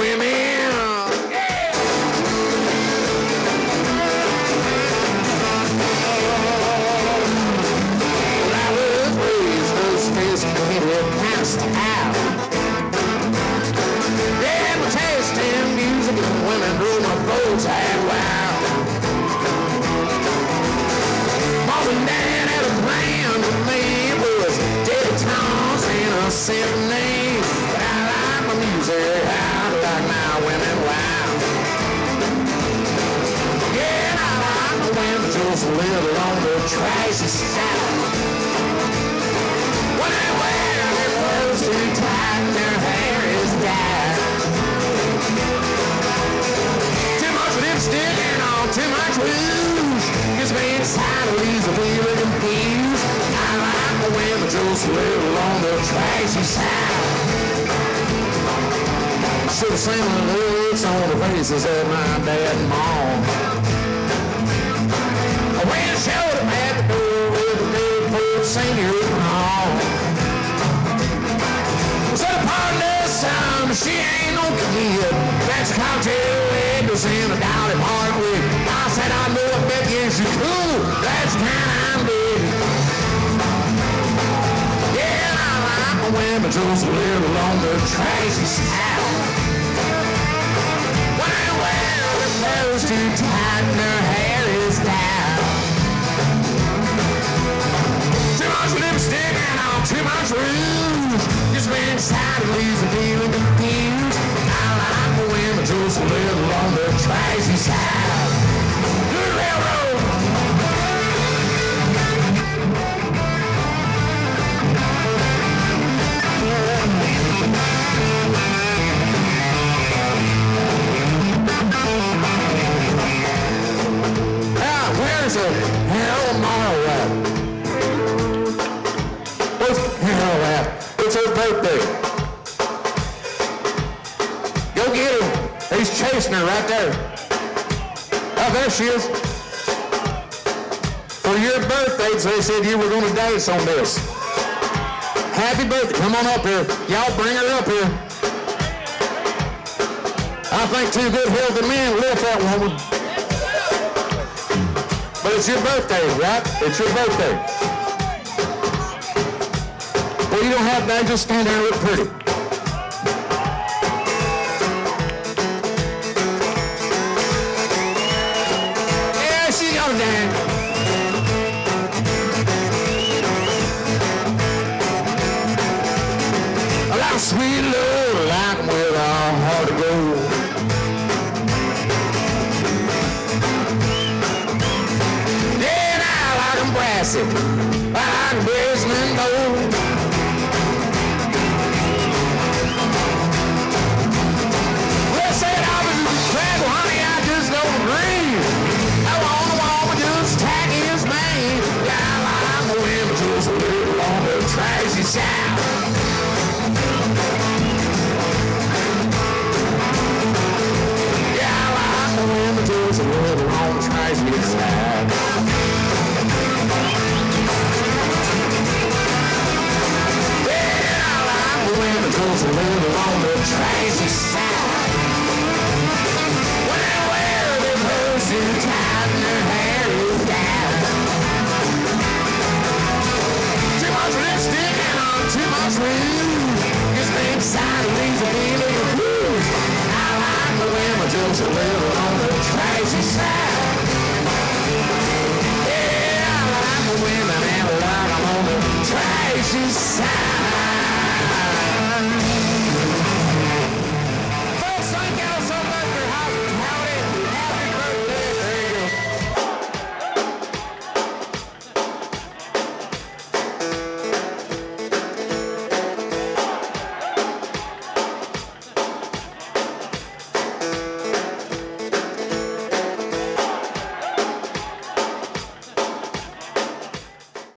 women. Well, I was raised those days committed past out. Yeah, my taste in music and women drove my boats out wild. Mom and Dad had a plan for me. It was Dead Tones and a symphony. But I like my music, I like my women wild. Yeah, and I like my women just a little on the trashy side. When they wear their clothes too tight and their hair is dyed. Too much lipstick and on too much rouge. Gets me inside and leaves a feeling confused. I like my women just a little on the trashy side. Should have seen the looks on the faces of my dad and mom. When I showed up at the door with the big foot senior home. Said a partner, son, she ain't no kid. That's cocktail eggs in a dolly park with. I said I know a bet yes you cool. That's the kind I'm digging. Yeah, and I like my women just a little on the trashy side. When they wear their clothes too tight and their hair is dyed. Too much lipstick and on too much rouge. Just me inside and leaves a feeling confused. I like my women just a little on the trashy side. Good railroad. Where's a hell Mara at? Where's Carol at? It's her birthday. Go get her. He's chasing her right there. Oh, there she is. For your birthday, they said you were going to dance on this. Happy birthday. Come on up here. Y'all bring her up here. I think two good healthy men lift that woman. But it's your birthday, right? It's your birthday. Well, you don't have to just stand there and look pretty. Yeah, she's gonna dance. Like a sweet love, like 'em with our heart of gold. Brassy, like glistening gold. Well, said I was glad, well, honey, I just don't agree. I want a woman just tacky as me. Yeah, I like the women just a little on the trashy side. Yeah, I like the women just a little on the trashy side. Goes a little on the trashy side. When they wear their clothes too tight and their hair is dyed. Too much lipstick and on too much rouge. Gets me inside and leaves a feeling of blues. I like the women just a little on the trashy side. Yeah, I like the women and I like